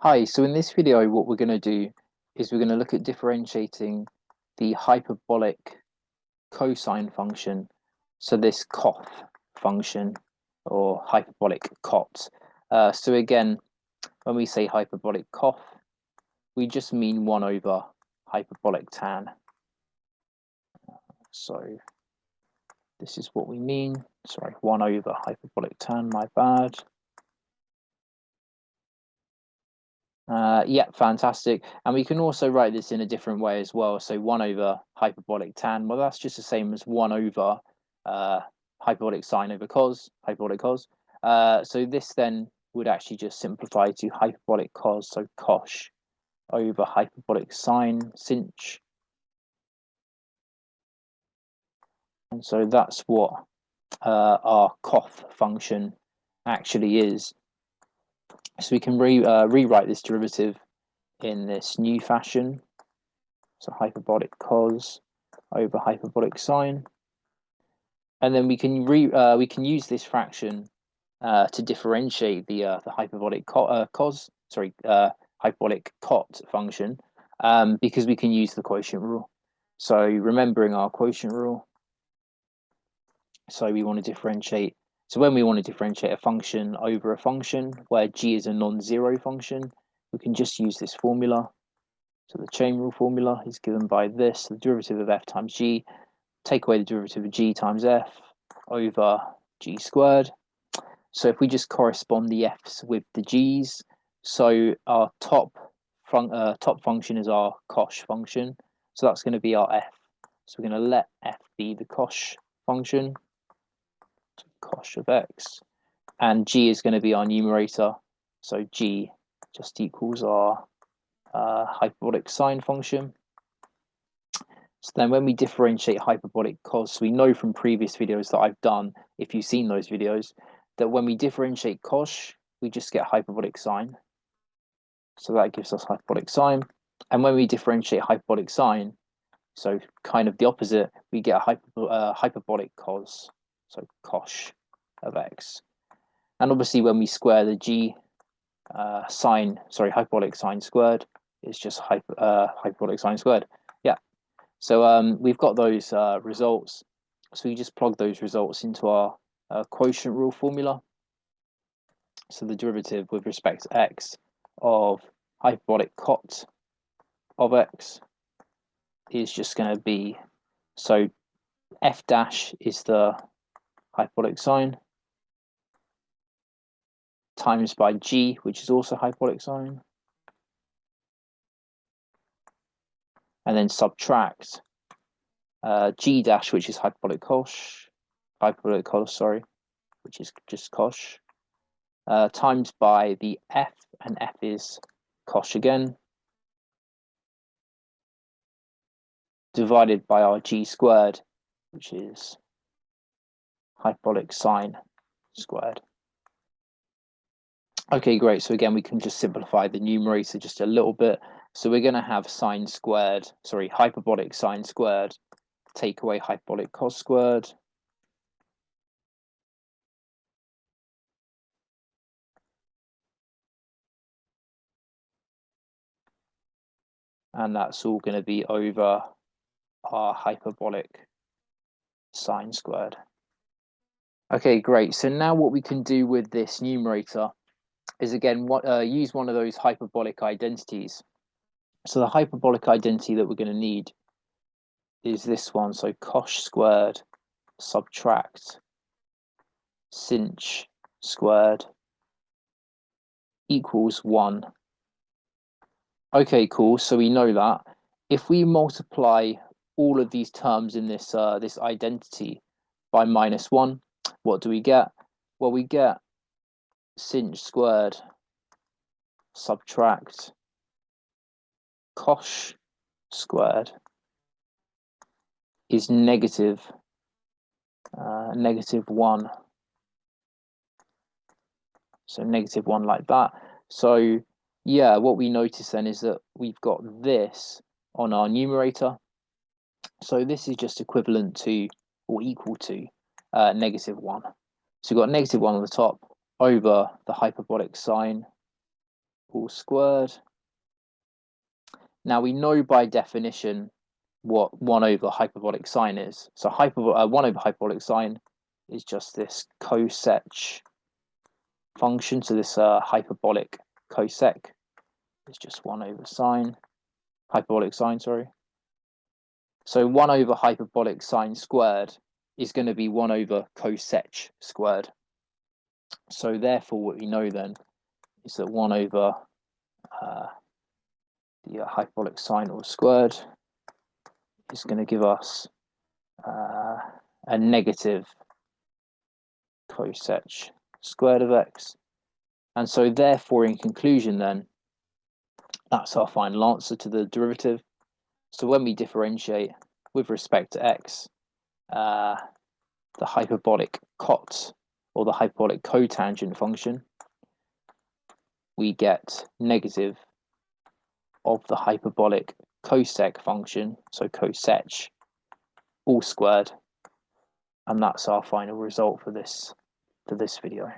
Hi, so in this video, what we're going to do is we're going to look at differentiating the hyperbolic cosine function, so this COTH function or hyperbolic COT. So again, when we say hyperbolic COTH, we just mean 1 over hyperbolic tan. So this is what we mean. Sorry, 1 over hyperbolic tan, my bad. Yeah, fantastic. And we can also write this in a different way as well. So 1 over hyperbolic tan, well, that's just the same as 1 over hyperbolic sine over cos, hyperbolic cos. So this then would actually just simplify to hyperbolic cos, so cosh, over hyperbolic sine, sinh. And so that's what our COTH function actually is. So we can rewrite this derivative in this new fashion. So hyperbolic cos over hyperbolic sine, and then we can use this fraction to differentiate the hyperbolic hyperbolic cot function, because we can use the quotient rule. So remembering our quotient rule, so we want to differentiate. So when we want to differentiate a function over a function where g is a non-zero function, we can just use this formula. So the chain rule formula is given by this, the derivative of f times g, take away the derivative of g times f over g squared. So if we just correspond the f's with the g's, so our top function is our cosh function. So that's going to be our f. So we're going to let f be the cosh function, so cosh of x, and g is going to be our numerator. So g just equals our hyperbolic sine function. So then when we differentiate hyperbolic cos, we know from previous videos that I've done, if you've seen those videos, that when we differentiate cosh, we just get hyperbolic sine. So that gives us hyperbolic sine. And when we differentiate hyperbolic sine, so kind of the opposite, we get a hyperbolic cos, so cosh of x. And obviously when we square the g hyperbolic sine squared, it's just hyperbolic sine squared. Yeah. So we've got those results. So we just plug those results into our quotient rule formula. So the derivative with respect to x of hyperbolic cot of x is just going to be, so f dash is the hyperbolic sine times by g, which is also hyperbolic sine, and then subtract g dash, which is hyperbolic cosh, which is just cosh, times by the f, and f is cosh again, divided by our g squared, which is hyperbolic sine squared. Okay, great. So again, we can just simplify the numerator just a little bit. So we're going to have hyperbolic sine squared, take away hyperbolic cos squared. And that's all going to be over our hyperbolic sine squared. Okay, great. So now what we can do with this numerator is again use one of those hyperbolic identities. So the hyperbolic identity that we're going to need is this one. So cosh squared subtract sinh squared equals 1. Okay, cool. So we know that if we multiply all of these terms in this this identity by -1, what do we get? Well, we get sinh squared subtract cosh squared is negative 1. So -1 like that. So yeah, what we notice then is that we've got this on our numerator. So this is just equivalent to or equal to -1. So we've got -1 on the top over the hyperbolic sine all squared. Now we know by definition what 1 over hyperbolic sine is. So 1 over hyperbolic sine is just this cosec function. So this hyperbolic cosec is just 1 over sine, hyperbolic sine, sorry. So 1 over hyperbolic sine squared is going to be 1 over cosec squared. So therefore what we know then is that 1 over the hyperbolic sine all squared is going to give us a negative cosec squared of x. And so therefore, in conclusion then, that's our final answer to the derivative. So when we differentiate with respect to x, the hyperbolic COT, or the hyperbolic cotangent function, we get negative of the hyperbolic cosec function, so cosec, all squared, and that's our final result for this video.